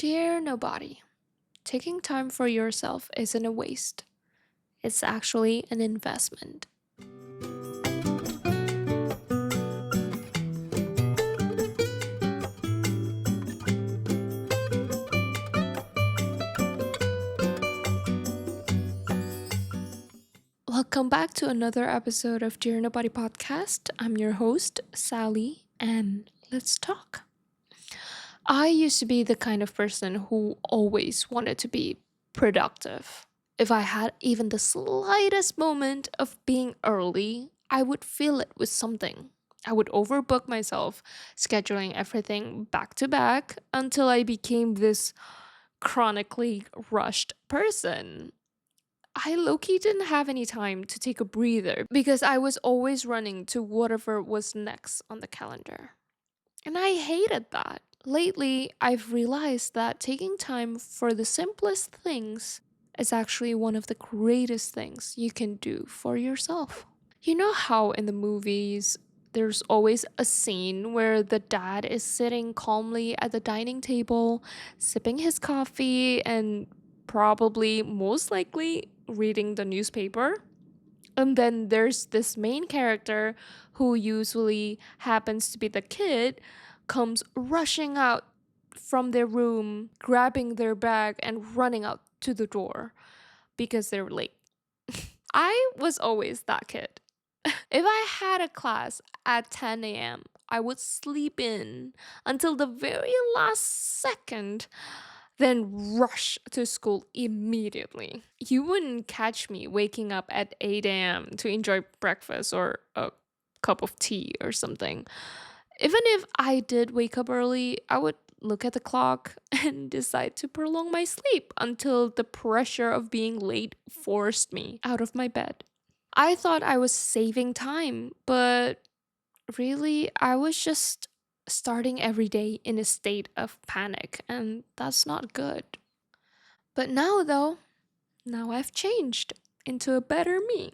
Dear nobody, taking time for yourself isn't a waste. It's actually an investment. Welcome back to another episode of Dear Nobody podcast. I'm your host, Sally, and let's talk. I used to be the kind of person who always wanted to be productive. If I had even the slightest moment of being early, I would fill it with something. I would overbook myself, scheduling everything back to back until I became this chronically rushed person. I low key didn't have any time to take a breather because I was always running to whatever was next on the calendar. And I hated that. Lately, I've realized that taking time for the simplest things is actually one of the greatest things you can do for yourself. You know how in the movies, there's always a scene where the dad is sitting calmly at the dining table, sipping his coffee, and probably most likely reading the newspaper? And then there's this main character who usually happens to be the kid, comes rushing out from their room, grabbing their bag, and running out to the door because they're late. I was always that kid. If I had a class at 10 a.m., I would sleep in until the very last second, then rush to school immediately. You wouldn't catch me waking up at 8 a.m. to enjoy breakfast or a cup of tea or something. Even if I did wake up early, I would look at the clock and decide to prolong my sleep until the pressure of being late forced me out of my bed. I thought I was saving time, but really, I was just starting every day in a state of panic, and that's not good. But now, though, now I've changed into a better me,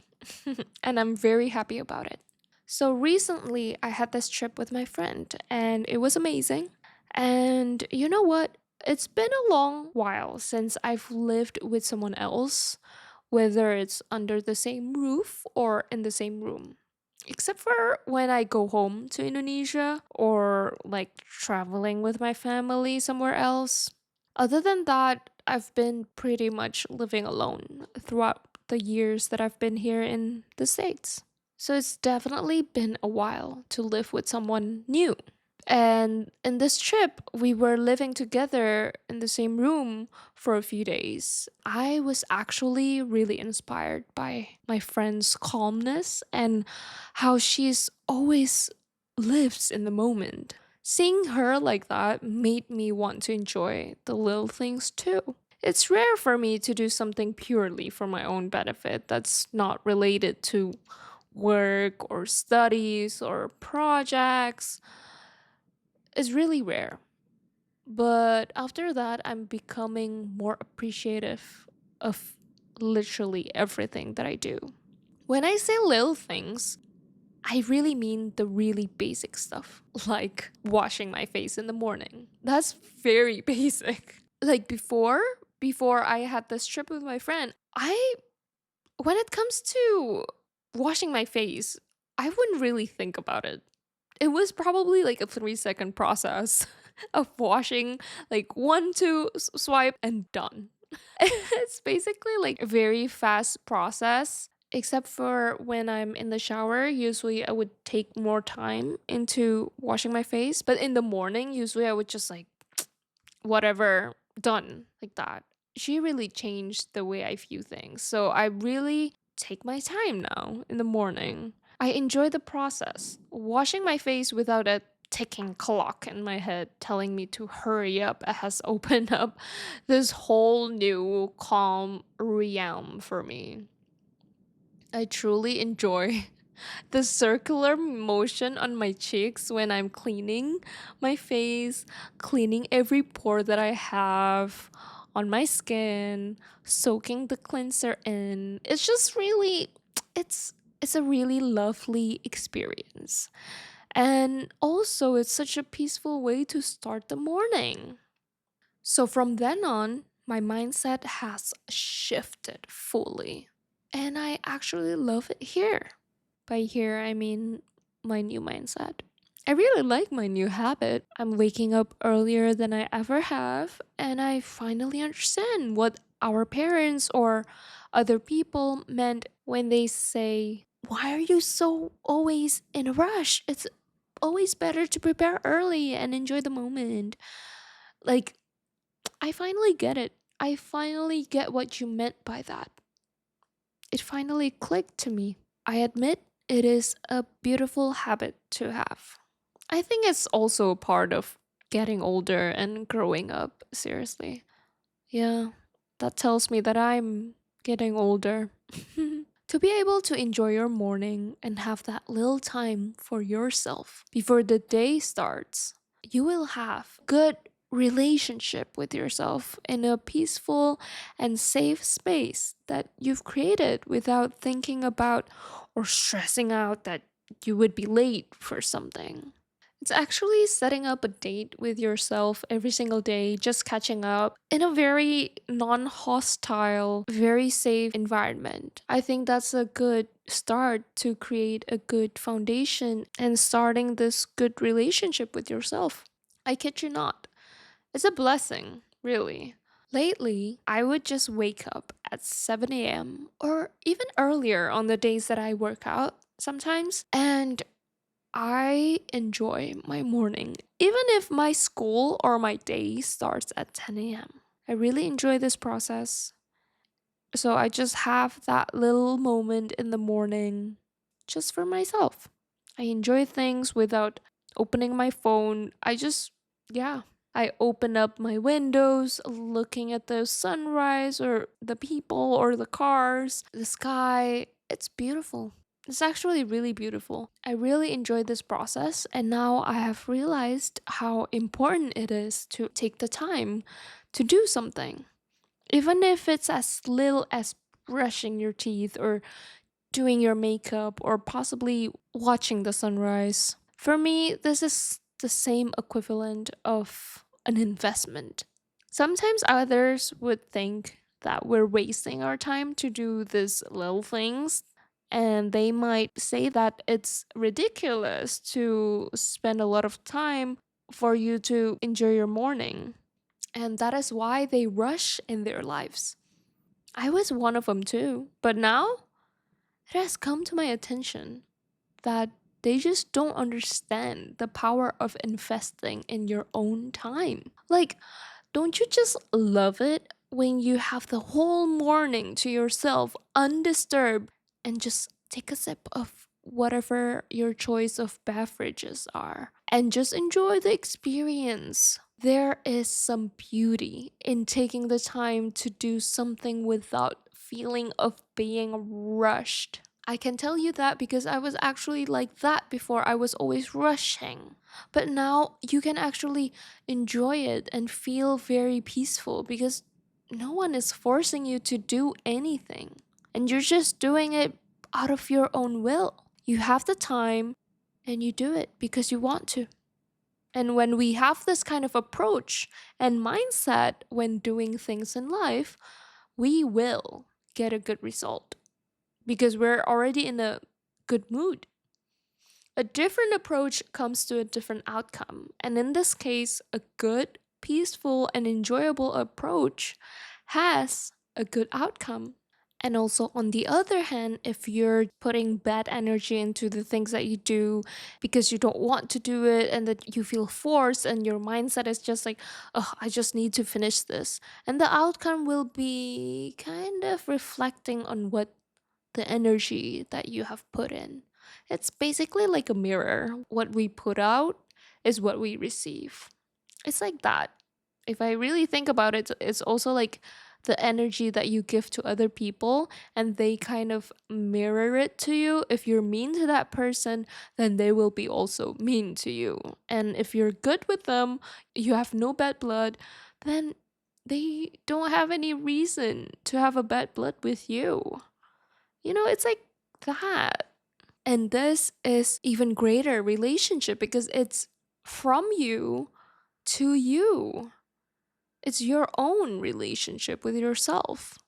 and I'm very happy about it. So recently, I had this trip with my friend, and it was amazing. And you know what? It's been a long while since I've lived with someone else, whether it's under the same roof or in the same room. Except for when I go home to Indonesia or like traveling with my family somewhere else. Other than that, I've been pretty much living alone throughout the years that I've been here in the States. So it's definitely been a while to live with someone new. And in this trip, we were living together in the same room for a few days. I was actually really inspired by my friend's calmness and how she's always lives in the moment. Seeing her like that made me want to enjoy the little things too. It's rare for me to do something purely for my own benefit that's not related to work or studies or projects. It's really rare. But after that, I'm becoming more appreciative of literally everything that I do. When I say little things, I really mean the really basic stuff, like washing my face in the morning. That's very basic. Like before I had this trip with my friend, I when it comes to washing my face, I wouldn't really think about it. It was probably like a 3-second process of washing, like one, two, swipe, and done. It's basically like a very fast process, except for when I'm in the shower. Usually I would take more time into washing my face, but in the morning, usually I would just like whatever, done like that. She really changed the way I view things. So I really take my time now in the morning. I enjoy the process. Washing my face without a ticking clock in my head telling me to hurry up has opened up this whole new calm realm for me. I truly enjoy the circular motion on my cheeks when I'm cleaning my face, cleaning every pore that I have on my skin, soaking the cleanser in. It's just really it's a really lovely experience. And also it's such a peaceful way to start the morning. So from then on, my mindset has shifted fully. And I actually love it here. By here, I mean my new mindset. I really like my new habit. I'm waking up earlier than I ever have, and I finally understand what our parents or other people meant when they say, "Why are you so always in a rush? It's always better to prepare early and enjoy the moment." Like, I finally get it. I finally get what you meant by that. It finally clicked to me. I admit it is a beautiful habit to have. I think it's also a part of getting older and growing up, seriously. Yeah, that tells me that I'm getting older. To be able to enjoy your morning and have that little time for yourself before the day starts, you will have good relationship with yourself in a peaceful and safe space that you've created without thinking about or stressing out that you would be late for something. It's actually setting up a date with yourself every single day, just catching up in a very non hostile, very safe environment. I think that's a good start to create a good foundation and starting this good relationship with yourself. I kid you not. It's a blessing, really. Lately, I would just wake up at 7 a.m. or even earlier on the days that I work out sometimes, and I enjoy my morning, even if my school or my day starts at 10 a.m. I really enjoy this process. So I just have that little moment in the morning just for myself. I enjoy things without opening my phone. Yeah, I open up my windows, looking at the sunrise or the people or the cars, the sky. It's beautiful. It's actually really beautiful. I really enjoy this process, and now I have realized how important it is to take the time to do something. Even if it's as little as brushing your teeth or doing your makeup or possibly watching the sunrise. For me, this is the same equivalent of an investment. Sometimes others would think that we're wasting our time to do these little things, and they might say that it's ridiculous to spend a lot of time for you to enjoy your morning. And that is why they rush in their lives. I was one of them too. But now it has come to my attention that they just don't understand the power of investing in your own time. Like, don't you just love it when you have the whole morning to yourself, undisturbed, and just take a sip of whatever your choice of beverages are and just enjoy the experience? There is some beauty in taking the time to do something without feeling of being rushed. I can tell you that because I was actually like that before. I was always rushing. But now you can actually enjoy it and feel very peaceful because no one is forcing you to do anything. And you're just doing it out of your own will. You have the time and you do it because you want to. And when we have this kind of approach and mindset when doing things in life, we will get a good result because we're already in a good mood. A different approach comes to a different outcome. And in this case, a good, peaceful, and enjoyable approach has a good outcome. And also, on the other hand, if you're putting bad energy into the things that you do because you don't want to do it and that you feel forced, and your mindset is just like, oh, I just need to finish this. And the outcome will be kind of reflecting on what the energy that you have put in. It's basically like a mirror. What we put out is what we receive. It's like that. If I really think about it, it's also like the energy that you give to other people and they kind of mirror it to you. If you're mean to that person, then they will be also mean to you. And if you're good with them, you have no bad blood, then they don't have any reason to have a bad blood with you. It's like that. And this is even greater relationship because it's from you to you. It's your own relationship with yourself.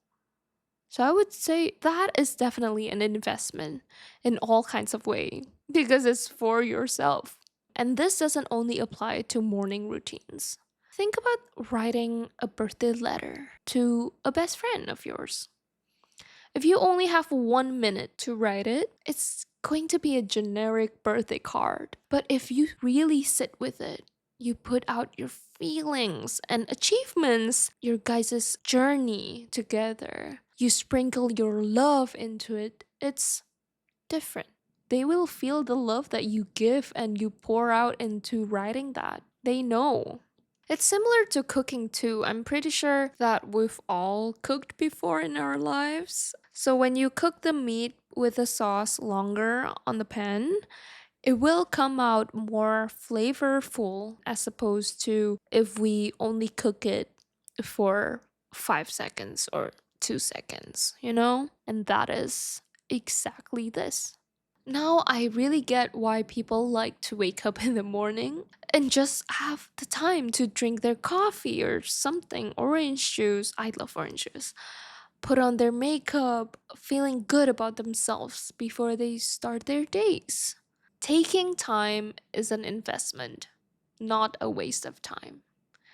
So I would say that is definitely an investment in all kinds of way because it's for yourself. And this doesn't only apply to morning routines. Think about writing a birthday letter to a best friend of yours. If you only have 1 minute to write it, it's going to be a generic birthday card. But if you really sit with it, you put out your feelings and achievements, your guys' journey together, you sprinkle your love into it, it's different. They will feel the love that you give and you pour out into writing that. They know. It's similar to cooking too. I'm pretty sure that we've all cooked before in our lives. So when you cook the meat with the sauce longer on the pan, it will come out more flavorful as opposed to if we only cook it for 5 seconds or 2 seconds, you know? And that is exactly this. Now I really get why people like to wake up in the morning and just have the time to drink their coffee or something, orange juice. I love orange juice. Put on their makeup, feeling good about themselves before they start their days. Taking time is an investment, not a waste of time.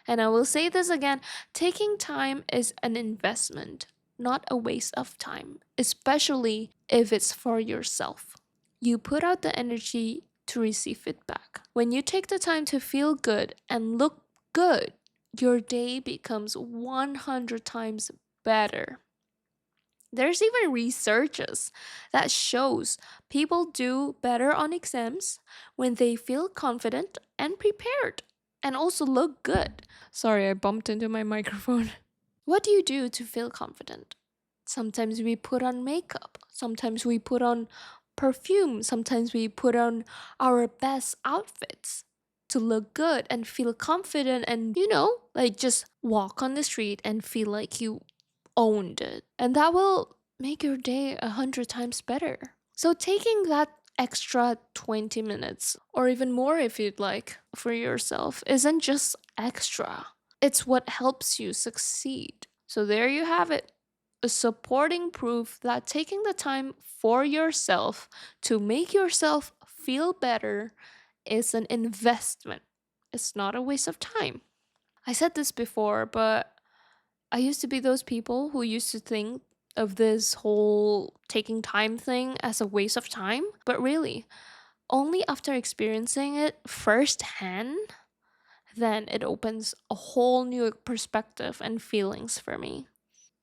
And I will say this again, taking time is an investment, not a waste of time, especially if it's for yourself. You put out the energy to receive it back. When you take the time to feel good and look good, your day becomes 100 times better. There's even researches that shows people do better on exams when they feel confident and prepared and also look good. Sorry, I bumped into my microphone. What do you do to feel confident? Sometimes we put on makeup, sometimes we put on perfume, sometimes we put on our best outfits to look good and feel confident and, like just walk on the street and feel like you owned it. And that will make your day 100 times better. So, taking that extra 20 minutes, or even more if you'd like, for yourself isn't just extra, it's what helps you succeed. So, there you have it, a supporting proof that taking the time for yourself to make yourself feel better is an investment. It's not a waste of time. I said this before, but I used to be those people who used to think of this whole taking time thing as a waste of time. But really, only after experiencing it firsthand, then it opens a whole new perspective and feelings for me.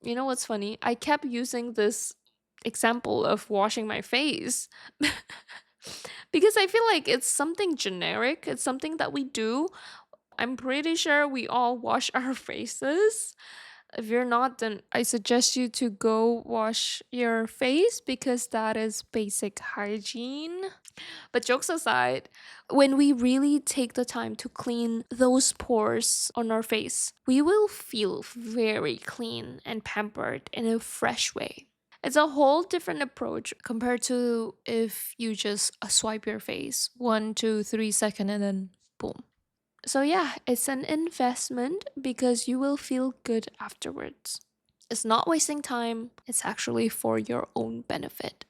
You know what's funny? I kept using this example of washing my face because I feel like it's something generic, it's something that we do. I'm pretty sure we all wash our faces. If you're not, then I suggest you to go wash your face because that is basic hygiene. But jokes aside, when we really take the time to clean those pores on our face, we will feel very clean and pampered in a fresh way. It's a whole different approach compared to if you just swipe your face 1, 2, 3 seconds and then boom. So, yeah, it's an investment because you will feel good afterwards. It's not wasting time, it's actually for your own benefit.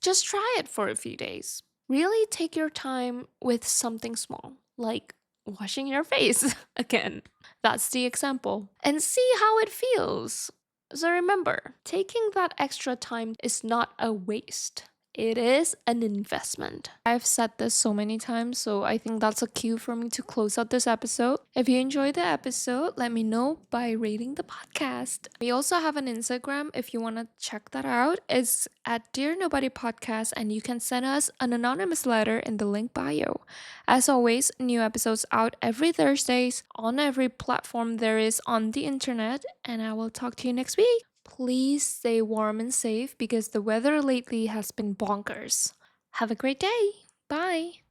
Just try it for a few days. Really take your time with something small, like washing your face again. That's the example. And see how it feels. So remember, taking that extra time is not a waste. It is an investment. I've said this so many times, so I think that's a cue for me to close out this episode. If you enjoyed the episode, let me know by rating the podcast. We also have an Instagram if you want to check that out. It's at Dear Nobody Podcast, and you can send us an anonymous letter in the link bio. As always, new episodes out every Thursdays on every platform there is on the internet, and I will talk to you next week. Please stay warm and safe because the weather lately has been bonkers. Have a great day. Bye.